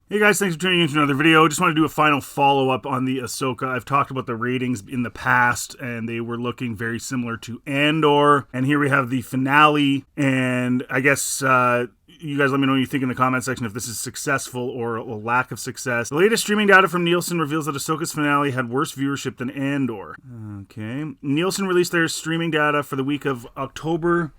Hey guys, thanks for tuning in to another video. Just want to do a final follow-up on the Ahsoka. I've talked about the ratings in the past, and they were looking very similar to Andor. And here we have the finale, and I guess you guys let me know what you think in the comment section if this is successful or a lack of success. The latest streaming data from Nielsen reveals that Ahsoka's finale had worse viewership than Andor. Okay. Nielsen released their streaming data for the week of October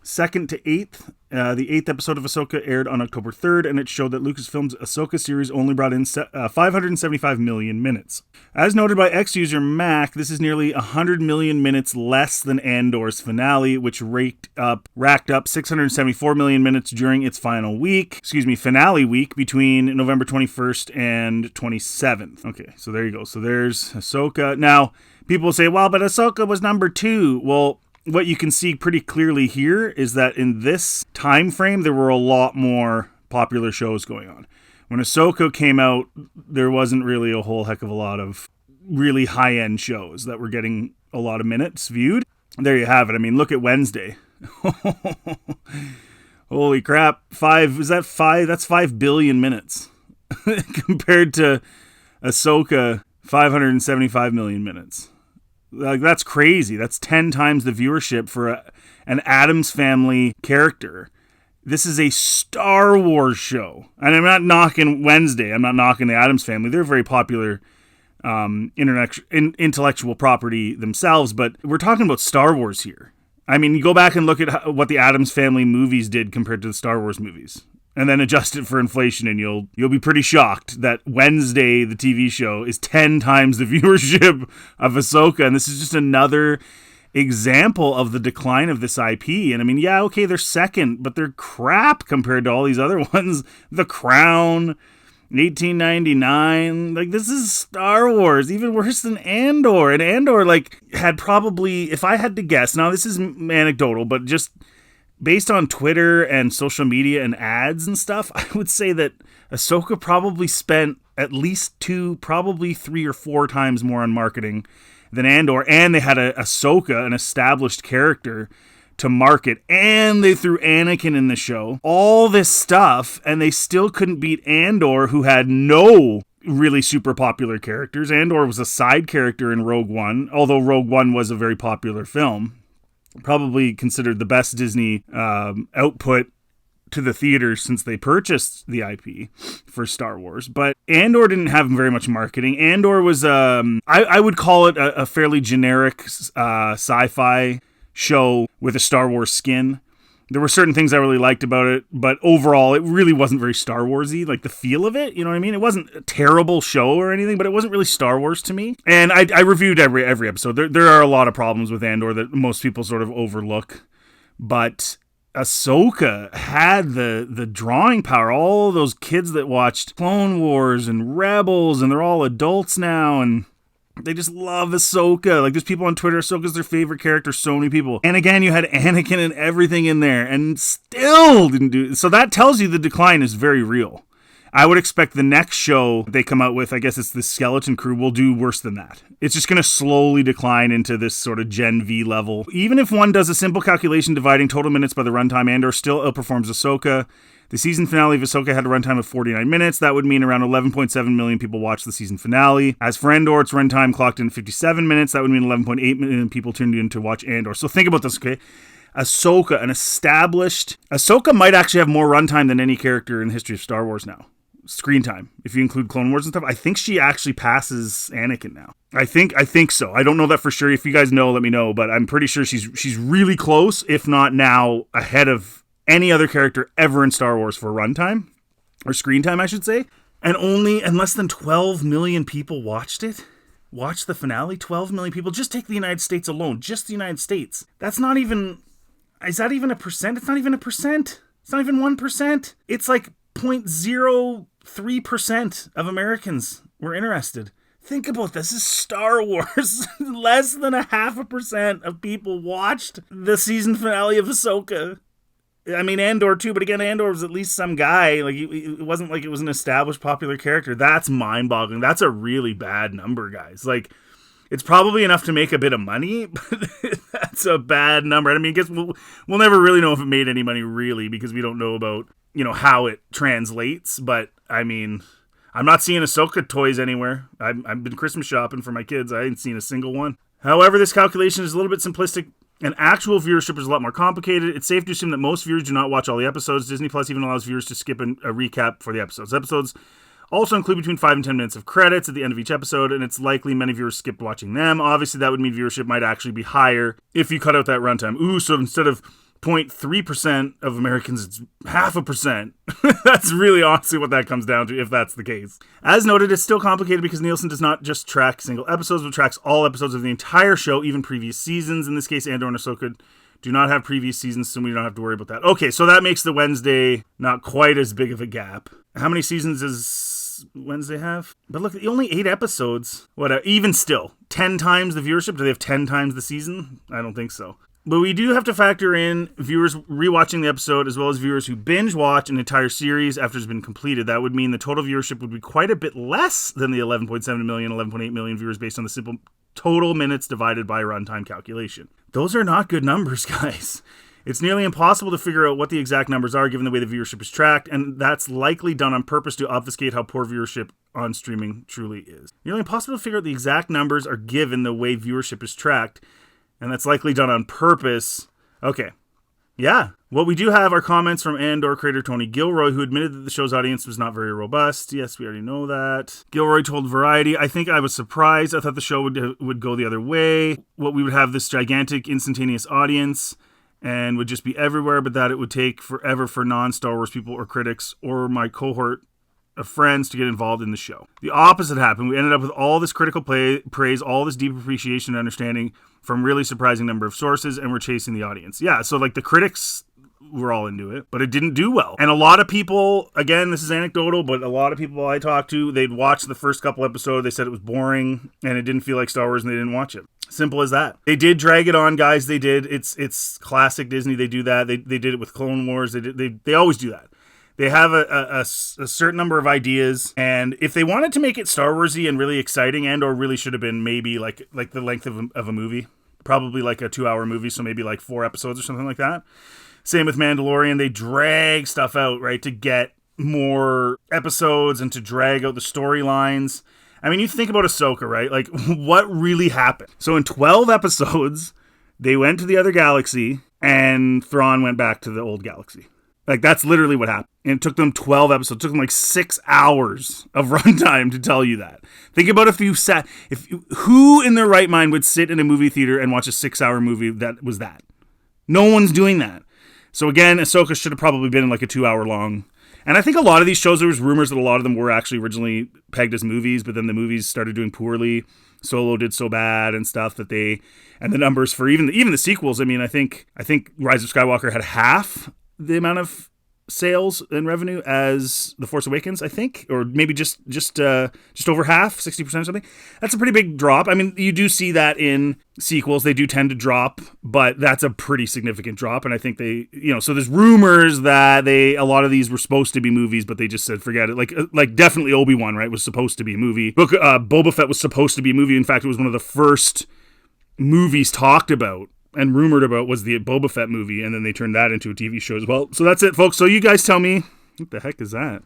2nd to 8th. The 8th episode of Ahsoka aired on October 3rd, and it showed that Lucasfilm's Ahsoka series only brought in 575 million minutes. As noted by X-user Mac, this is nearly 100 million minutes less than Andor's finale, which racked up 674 million minutes during its finale week between November 21st and 27th. Okay, so there you go. So there's Ahsoka. Now, people say, well, but Ahsoka was number 2. Well, what you can see pretty clearly here is that in this time frame, there were a lot more popular shows going on. When Ahsoka came out, there wasn't really a whole heck of a lot of really high-end shows that were getting a lot of minutes viewed. There you have it. I mean, look at Wednesday. Holy crap. That's 5 billion minutes compared to Ahsoka, 575 million minutes. Like, that's crazy. That's 10 times the viewership for an Addams Family character. This is a Star Wars show. And I'm not knocking Wednesday. I'm not knocking the Addams Family. They're a very popular intellectual property themselves, but we're talking about Star Wars here. I mean, you go back and look at what the Addams Family movies did compared to the Star Wars movies, and then adjust it for inflation, and you'll be pretty shocked that Wednesday, the TV show, is 10 times the viewership of Ahsoka, and this is just another example of the decline of this IP. And I mean, yeah, okay, they're second, but they're crap compared to all these other ones. The Crown, 1899, like, this is Star Wars, even worse than Andor. And Andor, like, had probably, if I had to guess, now this is anecdotal, but just based on Twitter and social media and ads and stuff, I would say that Ahsoka probably spent at least 2, probably 3 or 4 times more on marketing than Andor. And they had Ahsoka, an established character, to market. And they threw Anakin in the show. All this stuff, and they still couldn't beat Andor, who had no really super popular characters. Andor was a side character in Rogue One, although Rogue One was a very popular film. Probably considered the best Disney output to the theaters since they purchased the IP for Star Wars. But Andor didn't have very much marketing. Andor was, I would call it a fairly generic sci-fi show with a Star Wars skin. There were certain things I really liked about it, but overall, it really wasn't very Star Wars-y, like the feel of it, you know what I mean? It wasn't a terrible show or anything, but it wasn't really Star Wars to me. And I reviewed every episode. There are a lot of problems with Andor that most people sort of overlook, but Ahsoka had the drawing power. All those kids that watched Clone Wars and Rebels, and they're all adults now, and they just love Ahsoka. Like, there's people on Twitter, Ahsoka's their favorite character, so many people. And again, you had Anakin and everything in there, and still didn't do it. So that tells you the decline is very real. I would expect the next show they come out with, I guess it's the Skeleton Crew, will do worse than that. It's just going to slowly decline into this sort of Gen V level. Even if one does a simple calculation dividing total minutes by the runtime, Andor still outperforms Ahsoka. The season finale of Ahsoka had a runtime of 49 minutes. That would mean around 11.7 million people watched the season finale. As for Andor, its runtime clocked in 57 minutes. That would mean 11.8 million people tuned in to watch Andor. So think about this, okay? Ahsoka, Ahsoka might actually have more runtime than any character in the history of Star Wars now. Screen time, if you include Clone Wars and stuff. I think she actually passes Anakin now. I think so. I don't know that for sure. If you guys know, let me know. But I'm pretty sure she's really close, if not now, ahead of any other character ever in Star Wars for runtime, or screen time, I should say. And less than 12 million people watched the finale. 12 million people. Just take the United States alone. Just the United States. Is that even a percent? It's not even a percent. It's not even 1%. It's like 0.03% of Americans were interested. Think about this. This is Star Wars. Less than 0.5% of people watched the season finale of Ahsoka. I mean, Andor too, but again, Andor was at least some guy. Like, it wasn't like it was an established popular character. That's mind-boggling. That's a really bad number, guys. Like, it's probably enough to make a bit of money, but that's a bad number. I mean, I guess we'll never really know if it made any money, really, because we don't know about how it translates, but I mean, I'm not seeing Ahsoka toys anywhere. I've been Christmas shopping for my kids. I ain't seen a single one. However, this calculation is a little bit simplistic, and actual viewership is a lot more complicated. It's safe to assume that most viewers do not watch all the episodes. Disney Plus even allows viewers to skip a recap for the episodes. Episodes also include between 5 and 10 minutes of credits at the end of each episode, and it's likely many viewers skipped watching them. Obviously, that would mean viewership might actually be higher if you cut out that runtime. Ooh, so instead of 0.3% of Americans, it's 0.5%. That's really honestly what that comes down to, if that's the case. As noted, it's still complicated because Nielsen does not just track single episodes, but tracks all episodes of the entire show, even previous seasons. In this case, Andor and Ahsoka do not have previous seasons, so we don't have to worry about that. Okay, so that makes the Wednesday not quite as big of a gap. How many seasons does Wednesday have? But look, only 8 episodes. What? Even still, 10 times the viewership? Do they have 10 times the season? I don't think so. But we do have to factor in viewers rewatching the episode as well as viewers who binge watch an entire series after it's been completed. That would mean the total viewership would be quite a bit less than the 11.7 million, 11.8 million viewers based on the simple total minutes divided by runtime calculation. Those are not good numbers, guys. It's nearly impossible to figure out what the exact numbers are given the way the viewership is tracked, and that's likely done on purpose to obfuscate how poor viewership on streaming truly is. Nearly impossible to figure out the exact numbers are given the way viewership is tracked, and that's likely done on purpose. Okay. Yeah. What we do have are comments from Andor creator Tony Gilroy, who admitted that the show's audience was not very robust. Yes, we already know that. Gilroy told Variety, I think I was surprised. I thought the show would go the other way. What we would have this gigantic instantaneous audience and would just be everywhere, but that it would take forever for non-Star Wars people or critics or my cohort of friends to get involved in the show. The opposite happened. We ended up with all this critical praise, all this deep appreciation and understanding from really surprising number of sources, and we're chasing the audience. Yeah, so like the critics were all into it, but it didn't do well. And a lot of people, again, this is anecdotal, but a lot of people I talked to, they'd watched the first couple episodes, they said it was boring, and it didn't feel like Star Wars, and they didn't watch it. Simple as that. They did drag it on, guys. They did. It's classic Disney. They do that. They did it with Clone Wars. They always do that. They have a certain number of ideas, and if they wanted to make it Star Warsy and really exciting, Andor really should have been maybe like the length of a movie, probably like a 2-hour movie, so maybe like 4 episodes or something like that. Same with Mandalorian. They drag stuff out, right, to get more episodes and to drag out the storylines. I mean, you think about Ahsoka, right? Like, what really happened? So in 12 episodes, they went to the other galaxy, and Thrawn went back to the old galaxy. Like, that's literally what happened. And it took them 12 episodes. It took them like 6 hours of runtime to tell you that. Think about who in their right mind would sit in a movie theater and watch a 6-hour movie that was that? No one's doing that. So again, Ahsoka should have probably been like a 2-hour long. And I think a lot of these shows, there was rumors that a lot of them were actually originally pegged as movies, but then the movies started doing poorly. Solo did so bad and stuff and the numbers for even the sequels. I mean, I think Rise of Skywalker had half the amount of sales and revenue as The Force Awakens, I think, or maybe just over half, 60% or something. That's a pretty big drop. I mean, you do see that in sequels. They do tend to drop, but that's a pretty significant drop. And I think so there's rumors that a lot of these were supposed to be movies, but they just said, forget it. Like definitely Obi-Wan, right, was supposed to be a movie. Boba Fett was supposed to be a movie. In fact, it was one of the first movies talked about and rumored about was the Boba Fett movie, and then they turned that into a TV show as well. So that's it, folks. So you guys tell me, what the heck is that?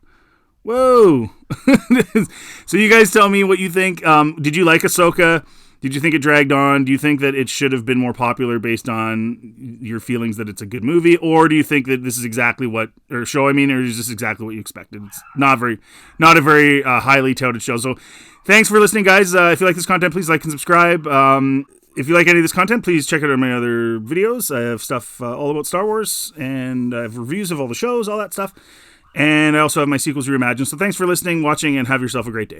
Whoa. So you guys tell me what you think. Did you like Ahsoka? Did you think it dragged on? Do you think that it should have been more popular based on your feelings that it's a good movie? Or do you think that this is exactly or is this exactly what you expected? It's not a very highly touted show. So thanks for listening, guys. If you like this content, please like and subscribe. If you like any of this content, please check out my other videos. I have stuff all about Star Wars, and I have reviews of all the shows, all that stuff. And I also have my sequels reimagined. So thanks for listening, watching, and have yourself a great day.